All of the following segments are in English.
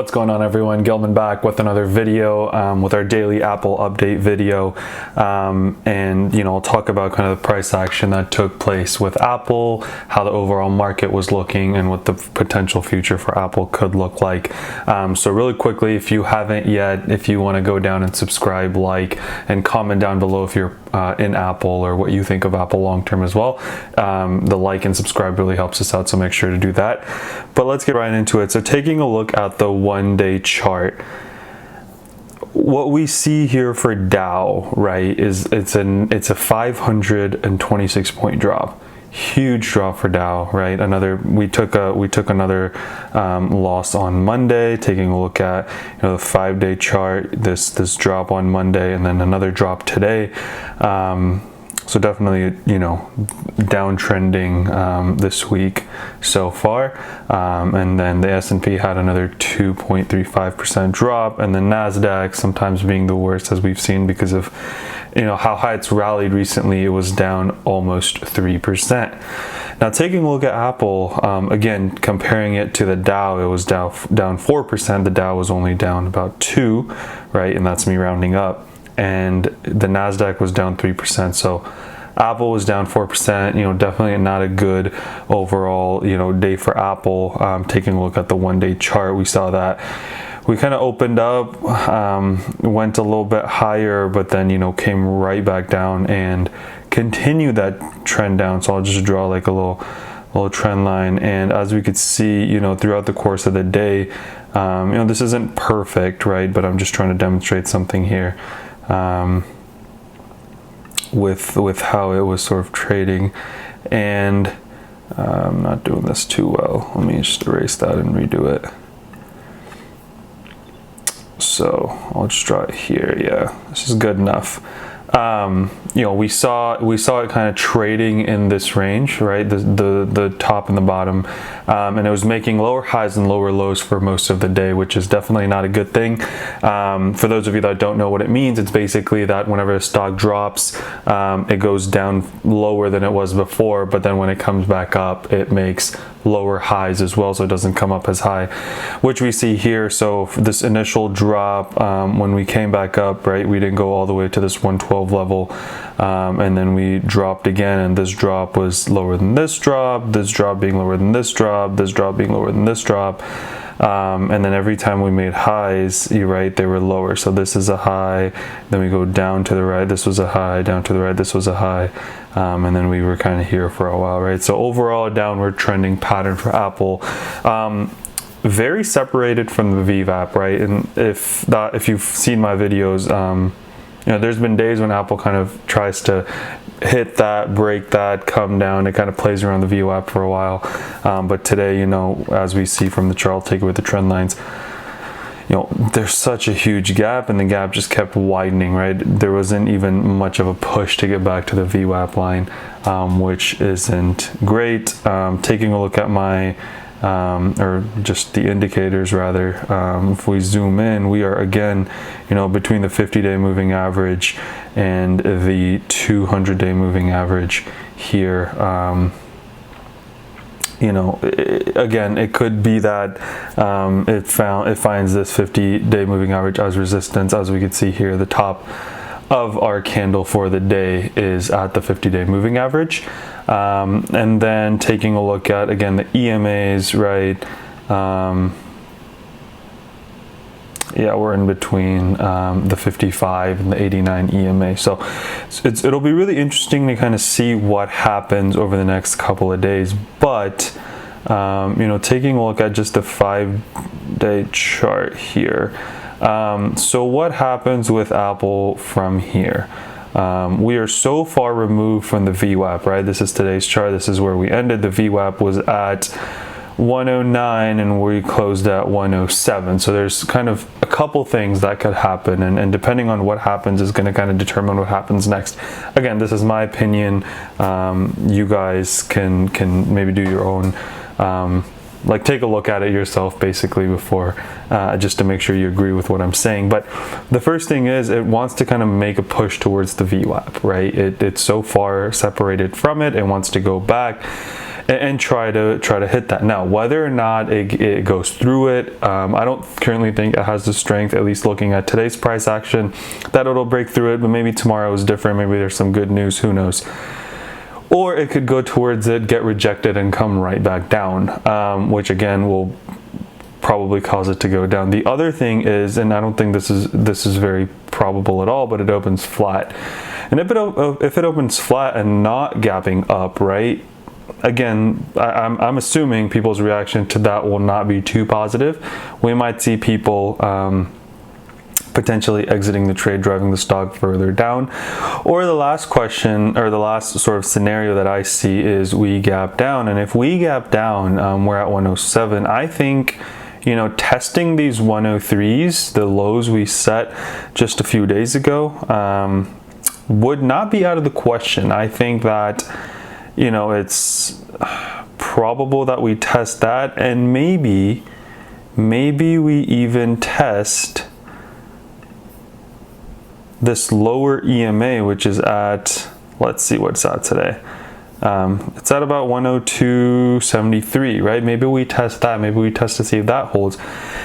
What's going on, everyone? Gilman back with another video with our daily Apple update video, and I'll talk about kind of the price action that took place with Apple, how the overall market was looking, and what the potential future for Apple could look like. So really quickly, if you haven't yet, if you want to go down and subscribe, like, and comment down below if you're in Apple or what you think of Apple long term as well. The like and subscribe really helps us out, so make sure to do that. But let's get right into it. So taking a look at the one-day chart, what we see here for Dow, right, is it's a 526 point drop. Huge drop for Dow, right? We took another loss on Monday. Taking a look at the 5-day chart, this drop on Monday, and then another drop today. So definitely, downtrending this week so far. And then the S&P had another 2.35% drop, and the NASDAQ sometimes being the worst, as we've seen, because of how high it's rallied recently. It was down almost 3%. Now taking a look at Apple, again, comparing it to the Dow, it was down 4%. The Dow was only down about 2%, right? And that's me rounding up. And the NASDAQ was down 3%. So Apple was down 4%, definitely not a good overall, day for Apple. Taking a look at the one-day chart, we saw that we kind of opened up, went a little bit higher, but then, came right back down and continued that trend down. So I'll just draw like a little trend line. And as we could see, throughout the course of the day, this isn't perfect, right? But I'm just trying to demonstrate something here. With how it was sort of trading, and I'm not doing this too well. Let me just erase that and redo it. So I'll just draw it here. Yeah, this is good enough. We saw it kind of trading in this range, right? The top and the bottom, and it was making lower highs and lower lows for most of the day, which is definitely not a good thing. For those of you that don't know what it means, it's basically that whenever a stock drops, it goes down lower than it was before, but then when it comes back up, it makes lower highs as well, so it doesn't come up as high, which we see here. So for this initial drop, when we came back up, right, we didn't go all the way to this 112 level, and then we dropped again, and this drop was lower than this drop being lower than this drop being lower than this drop, and then every time we made highs, they were lower. So this is a high, then we go down to the right, this was a high, down to the right, this was a high, and then we were kind of here for a while, right? So overall, a downward trending pattern for Apple. Very separated from the VWAP, right? And if you've seen my videos, there's been days when Apple kind of tries to hit that, break that, come down. It kind of plays around the VWAP for a while. But today, as we see from the chart, I'll take it with the trend lines, there's such a huge gap, and the gap just kept widening, right? There wasn't even much of a push to get back to the VWAP line, which isn't great. Taking a look at my or just the indicators rather, if we zoom in, we are again, between the 50-day moving average and the 200-day moving average here. Again, it could be that it finds this 50-day moving average as resistance. As we can see here, the top of our candle for the day is at the 50-day moving average. And then taking a look at, again, the EMAs, right? We're in between the 55 and the 89 EMA. So it'll be really interesting to kind of see what happens over the next couple of days. But, taking a look at just the 5-day chart here. So what happens with Apple from here? We are so far removed from the VWAP, right? This is today's chart. This is where we ended. The VWAP was at 109 and we closed at 107. So there's kind of a couple things that could happen, and depending on what happens is going to kind of determine what happens next. Again, this is my opinion. You guys can maybe do your own take a look at it yourself basically before, just to make sure you agree with what I'm saying. But the first thing is, it wants to kind of make a push towards the VWAP, right? It's so far separated from it. It wants to go back. and try to hit that. Now, whether or not it goes through it, I don't currently think it has the strength, at least looking at today's price action, that it'll break through it, but maybe tomorrow is different. Maybe there's some good news, who knows. Or it could go towards it, get rejected, and come right back down, which again will probably cause it to go down. The other thing is, and I don't think this is very probable at all, but it opens flat. And if it opens flat and not gapping up, right? Again, I'm assuming people's reaction to that will not be too positive. We might see people potentially exiting the trade, driving the stock further down. Or the last question, or the last sort of scenario that I see is we gap down. And if we gap down, we're at 107. I think, you know, testing these 103s, the lows we set just a few days ago, would not be out of the question. I think that, you know, it's probable that we test that, and maybe we even test this lower EMA, which is at, let's see what's at today. It's at about 102.73, right? Maybe we test that. Maybe we test to see if that holds.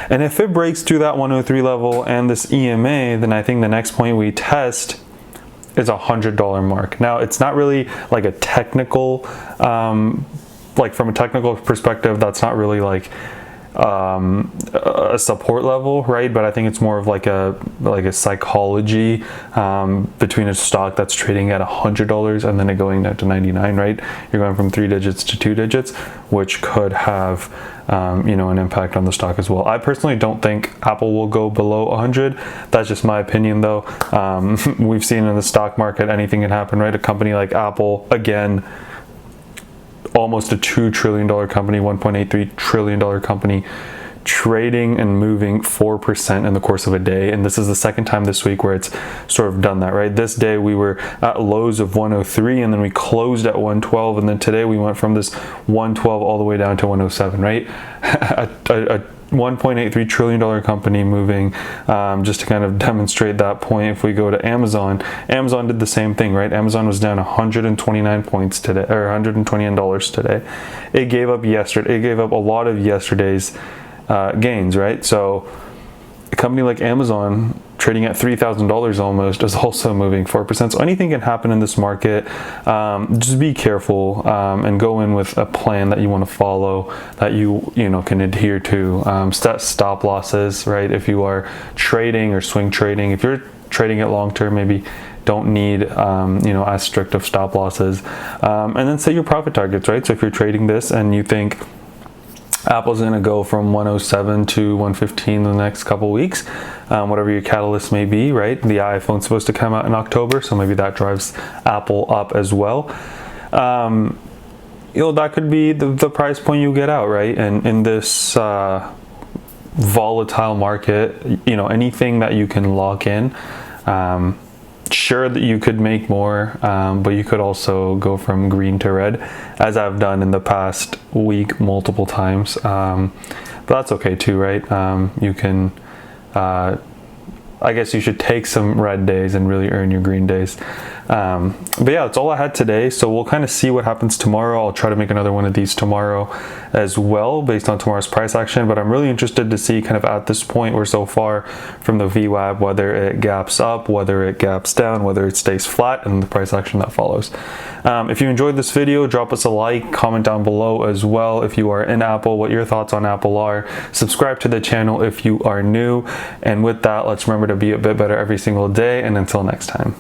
And if it breaks through that 103 level and this EMA, then I think the next point we test is $100 mark. Now, it's not really like a technical, like from a technical perspective, that's not really like a support level, right? But I think it's more of like a psychology between a stock that's trading at $100 and then it going down to 99, right? You're going from 3 digits to 2 digits, which could have you know, an impact on the stock as well. I personally don't think Apple will go below 100. That's just my opinion, though. We've seen in the stock market anything can happen, right? A company like Apple, again, almost a $2 trillion company, $1.83 trillion company, trading and moving 4% in the course of a day. And this is the second time this week where it's sort of done that, right? This day we were at lows of 103 and then we closed at 112. And then today we went from this 112 all the way down to 107, right? a $1.83 trillion company moving, just to kind of demonstrate that point. If we go to Amazon did the same thing, right? Amazon was down 129 points today, or $129 today. It gave up a lot of yesterday's gains, right? So a company like Amazon trading at $3,000 almost is also moving 4%. So anything can happen in this market. Just be careful and go in with a plan that you want to follow, that you know can adhere to. Set stop losses, right? If you are trading or swing trading, if you're trading it long term, maybe don't need you know, as strict of stop losses. And then set your profit targets, right? So if you're trading this and you think Apple's going to go from 107 to 115 in the next couple weeks, whatever your catalyst may be, right? The iPhone's supposed to come out in October, so maybe that drives Apple up as well. You know, that could be the price point you get out, right? And in this volatile market, you know, anything that you can lock in, sure that you could make more, but you could also go from green to red, as I've done in the past week multiple times. But that's okay too, right? You can, I guess you should take some red days and really earn your green days. But yeah, that's all I had today. So we'll kind of see what happens tomorrow. I'll try to make another one of these tomorrow as well, based on tomorrow's price action. But I'm really interested to see kind of at this point, we're so far from the VWAP, whether it gaps up, whether it gaps down, whether it stays flat, and the price action that follows. If you enjoyed this video, drop us a like, comment down below as well if you are in Apple, what your thoughts on Apple are. Subscribe to the channel if you are new. And with that, let's remember to be a bit better every single day. And until next time.